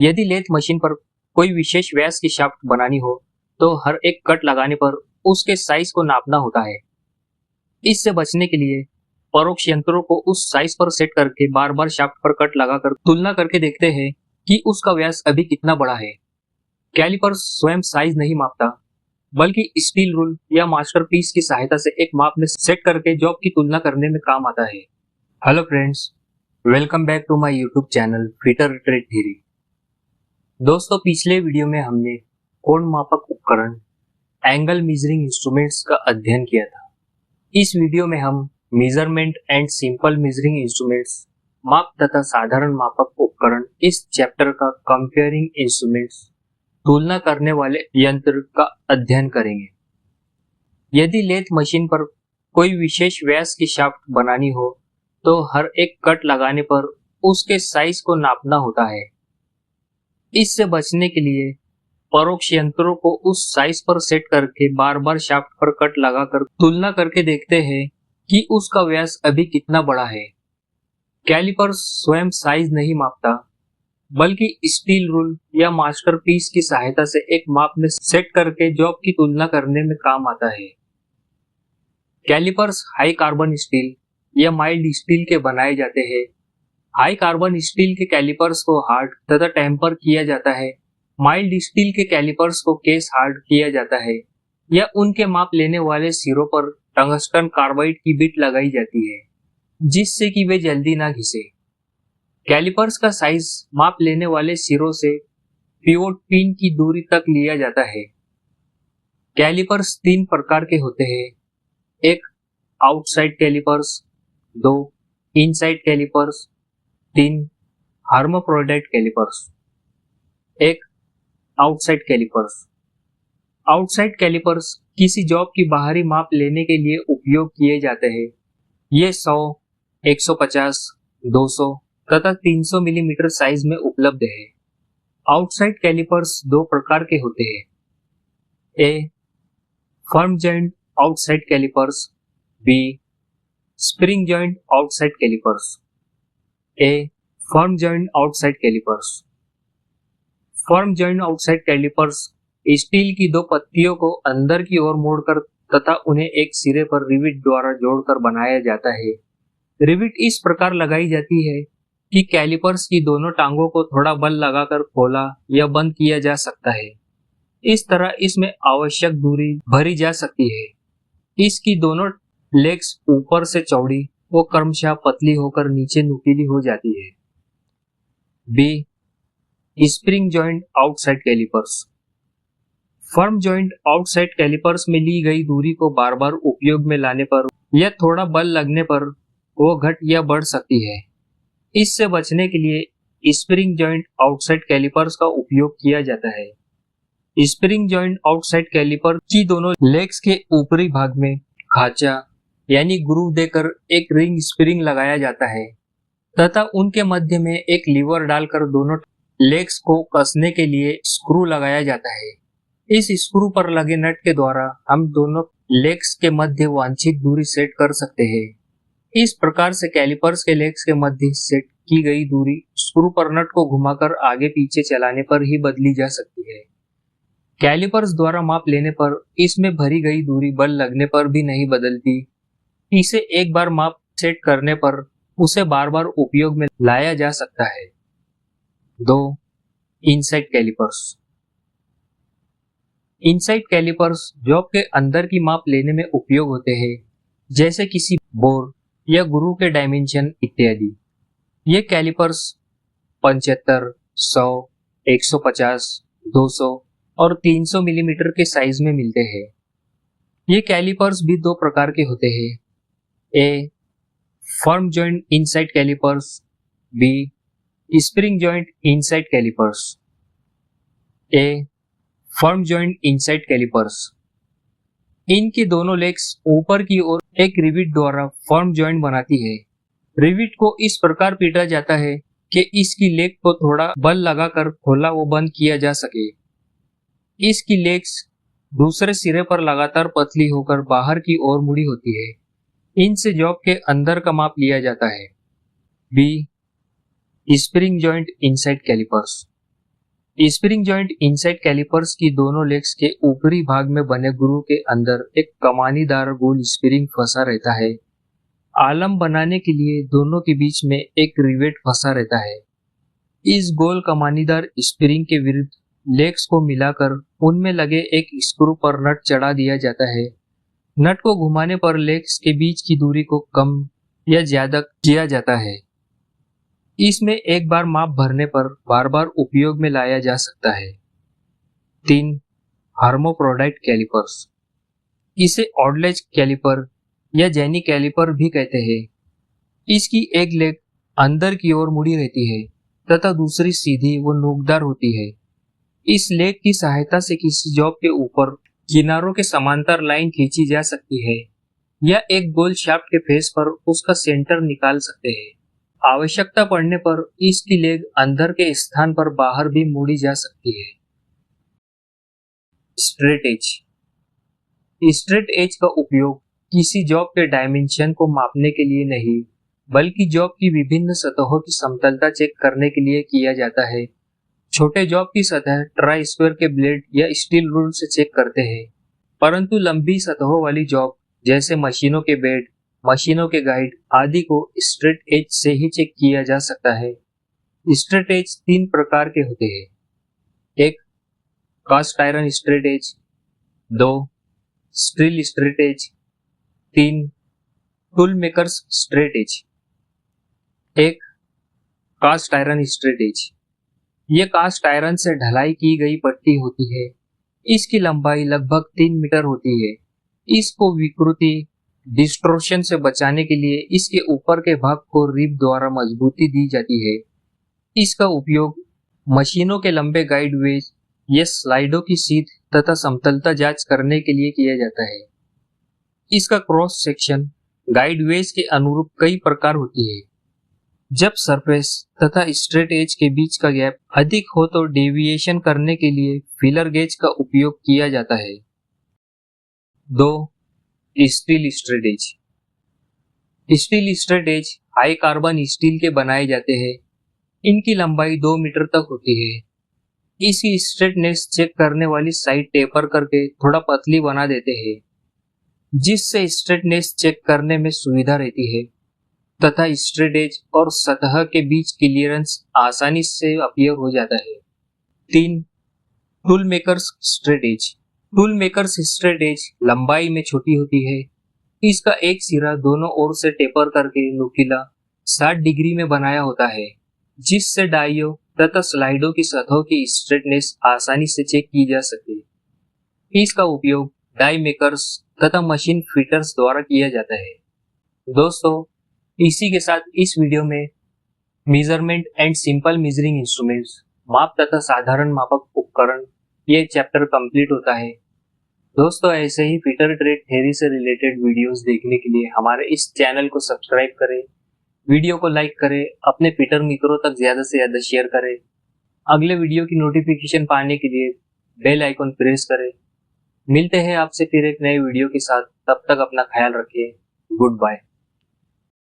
यदि lathe machine पर कोई विशेष व्यास की शाफ्ट बनानी हो तो हर एक कट लगाने पर उसके साइज को नापना होता है। इससे बचने के लिए परोक्ष यंत्रों को उस साइज पर सेट करके बार बार शाफ्ट पर कट लगाकर तुलना करके देखते हैं कि उसका व्यास अभी कितना बड़ा है। कैलिपर स्वयं साइज नहीं मापता, बल्कि स्टील रूल या मास्टरपीस की सहायता से एक माप में सेट करके जॉब की तुलना करने में काम आता है। Hello friends, welcome back to my YouTube channel fitter trade theory. दोस्तों, पिछले वीडियो में हमने कोण मापक उपकरण एंगल मेजरिंग इंस्ट्रूमेंट्स का अध्ययन किया था। इस वीडियो में हम measurement and simple measuring instruments, माप तथा साधारण मापक उपकरण, इस चैप्टर का कंपेयरिंग इंस्ट्रूमेंट्स, तुलना करने वाले यंत्र का अध्ययन करेंगे। यदि लेथ मशीन पर कोई विशेष व्यास की शाफ्ट बनानी हो तो हर एक कट लगाने पर उसके साइज को नापना होता है। इससे बचने के लिए परोक्ष यंत्रों को उस साइज पर सेट करके बार बार शाफ्ट पर कट लगाकर तुलना करके देखते हैं कि उसका व्यास अभी कितना बड़ा है। कैलिपर स्वयं साइज नहीं मापता, बल्कि स्टील रूल या मास्टरपीस की सहायता से एक माप में सेट करके जॉब की तुलना करने में काम आता है। कैलिपर्स हाई कार्बन स्टील या माइल्ड स्टील के बनाए जाते हैं। हाई कार्बन स्टील के कैलिपर्स को हार्ड तथा टेम्पर किया जाता है। माइल्ड स्टील के कैलिपर्स को केस हार्ड किया जाता है या उनके माप लेने वाले सिरों पर टंगस्टन कार्बाइड की बिट लगाई जाती है, जिससे कि वे जल्दी ना घिसे। कैलिपर्स का साइज माप लेने वाले सिरों से पिवोट पिन की दूरी तक लिया जाता है। कैलिपर्स तीन प्रकार के होते हैं। एक, आउटसाइड कैलिपर्स। दो, इनसाइड कैलिपर्स। तीन, हर्माफ्रोडाइट कैलिपर्स। एक, आउटसाइड कैलिपर्स। आउटसाइड कैलिपर्स किसी जॉब की बाहरी माप लेने के लिए उपयोग किए जाते हैं। ये 100, 150, 200 तथा 300 मिलीमीटर साइज में उपलब्ध है। आउटसाइड कैलिपर्स दो प्रकार के होते हैं। A, firm joint outside calipers. B, spring joint outside calipers. A, firm joint outside calipers. Firm joint outside calipers steel की दो पत्तियों को अंदर की ओर मोड़कर तथा उन्हें एक सिरे पर रिविट द्वारा जोड़कर बनाया जाता है। रिविट इस प्रकार लगाई जाती है कि कैलिपर्स की दोनों टांगों को थोड़ा बल लगाकर खोला या बंद किया जा सकता है। इस तरह इसमें आवश्यक दूरी भरी जा सकती है। इसकी दोनों लेग्स ऊपर से चौड़ी व क्रमशः पतली होकर नीचे नुकीली हो जाती है। B, spring joint outside calipers. Firm joint outside calipers में ली गई दूरी को बार बार उपयोग में लाने पर या थोड़ा बल लगने पर वो घट या बढ़ सकती है। इससे बचने के लिए स्प्रिंग जॉइंट आउटसाइड कैलिपर्स का उपयोग किया जाता है। स्प्रिंग जॉइंट आउटसाइड कैलिपर की दोनों लेग्स के ऊपरी भाग में खांचा यानी ग्रूव देकर एक रिंग स्प्रिंग लगाया जाता है तथा उनके मध्य में एक लीवर डालकर दोनों लेग्स को कसने के लिए स्क्रू लगाया जाता है। इस स्क्रू पर लगे नट के द्वारा हम दोनों लेग्स के मध्य वांछित दूरी सेट कर सकते हैं। इस प्रकार से कैलिपर्स के लेग्स के मध्य सेट की गई दूरी स्क्रू पर नट को घुमाकर आगे पीछे चलाने पर ही बदली जा सकती है। कैलिपर्स द्वारा माप लेने पर इसमें भरी गई दूरी बल लगने पर भी नहीं बदलती। इसे एक बार माप सेट करने पर उसे बार बार उपयोग में लाया जा सकता है। 2, inside calipers. Inside calipers job के अंदर की माप लेने में उपयोग होते हैं, जैसे किसी बोर या गुरु के डायमेंशन इत्यादि। ये कैलिपर्स 75, 100, 150, 200 और 300 मिलीमीटर के साइज में मिलते हैं। ये कैलिपर्स भी दो प्रकार के होते हैं। A, firm joint inside calipers. B, spring joint inside calipers. A, firm joint inside calipers. इनकी दोनों लेग्स ऊपर की ओर एक रिविट द्वारा फर्म जॉइंट बनाती है। रिविट को इस प्रकार पीटा जाता है कि इसकी लेग को थोड़ा बल लगाकर खोला व बंद किया जा सके। इसकी लेग्स दूसरे सिरे पर लगातार पतली होकर बाहर की ओर मुड़ी होती है। इनसे जॉब के अंदर का माप लिया जाता है। B, spring joint inside calipers. Spring joint inside calipers की दोनों लेग्स के ऊपरी भाग में बने ग्रूव के अंदर एक कमानीदार गोल स्प्रिंग फंसा रहता है। आलम बनाने के लिए दोनों के बीच में एक रिवेट फंसा रहता है। इस गोल कमानीदार स्प्रिंग के विरुद्ध लेग्स को मिलाकर उनमें लगे एक स्क्रू पर नट चढ़ा दिया जाता है। नट को घुमाने पर लेग्स के बीच की दूरी को कम या ज्यादा किया जाता है। इसमें एक बार माप भरने पर बार बार उपयोग में लाया जा सकता है। 3. हर्मोफ्रोडाइट कैलिपर्स। इसे ऑडलेज कैलिपर या जेनी कैलिपर भी कहते हैं। इसकी एक लेग अंदर की ओर मुड़ी रहती है तथा दूसरी सीधी व नोकदार होती है। इस लेग की सहायता से किसी जॉब के ऊपर किनारों के समांतर लाइन खींची जा सकती है या एक गोल शाफ्ट के फेस पर उसका सेंटर निकाल सकते हैं। आवश्यकता पड़ने पर इसकी लेग अंदर के स्थान पर बाहर भी मोड़ी जा सकती है। Straight as. स्ट्रेट एज का उपयोग किसी जॉब के डायमेंशन को मापने के लिए नहीं, बल्कि जॉब की विभिन्न सतहों की समतलता चेक करने के लिए किया जाता है। छोटे जॉब की सतह ट्राई स्क्वायर के ब्लेड या स्टील रूल से चेक करते हैं, परंतु लंबी सतहों वाली जॉब जैसे मशीनों के बेड, मशीनों के गाइड आदि को स्ट्रेट एज से ही चेक किया जा सकता है। स्ट्रेट एज 3 प्रकार के होते हैं। 1. Cast iron straight edge. 2. Steel straight edge. 3. Tool makers straight edge. 1. Cast iron straight edge. ये कास्ट आयरन से ढलाई की गई पट्टी होती है। इसकी लंबाई लगभग 3 मीटर होती है। इसको विकृति डिस्टोर्शन से बचाने के लिए इसके ऊपर के भाग को रिब द्वारा मजबूती दी जाती है। इसका उपयोग मशीनों के लंबे गाइड वेज या स्लाइडों की सीध तथा समतलता जांच करने के लिए किया जाता है। इसका क्रॉस सेक्शन गाइड वेज के अनुरूप कई प्रकार होती है। जब सरफेस तथा स्ट्रेट एज के बीच का गैप अधिक हो तो डेविएशन करने के लिए फीलर गेज का उपयोग किया जाता है। 2. Steel straight edge. Steel straight edge high carbon steel के बनाए जाते हैं। इनकी लंबाई 2 मीटर तक होती है। इसकी स्ट्रेटनेस चेक करने वाली साइड टेपर करके थोड़ा पतली बना देते हैं, जिससे स्ट्रेटनेस चेक करने में सुविधा रहती है तथा स्ट्रेट एज और सतह के बीच क्लियरेंस आसानी से अपीयर हो जाता है। 3. Tool makers straight edge. Tool makers straight edge लंबाई में छोटी होती है। इसका एक सिरा दोनों ओर से टेपर करके नुकीला 60 डिग्री में बनाया होता है, जिससे डाइयों तथा स्लाइडों की सतहों की स्ट्रेटनेस आसानी से चेक की जा सके। इसका उपयोग डाई मेकर्स तथा मशीन फिटर्स द्वारा किया जाता है। दोस्तों, इसी के साथ इस वीडियो में measurement and simple measuring instruments, माप तथा साधारण मापक उपकरण, ये चैप्टर कंप्लीट होता है। दोस्तों, ऐसे ही फिटर ट्रेड थ्योरी से रिलेटेड वीडियोस देखने के लिए हमारे इस चैनल को सब्सक्राइब करें, वीडियो को लाइक करें, अपने फिटर मित्रों तक ज्यादा से ज्यादा शेयर करें। अगले वीडियो की नोटिफिकेशन पाने के लिए बेल आइकन प्रेस करें। मिलते हैं आपसे फिर एक नए वीडियो के साथ। तब तक अपना ख्याल रखिए। Good bye.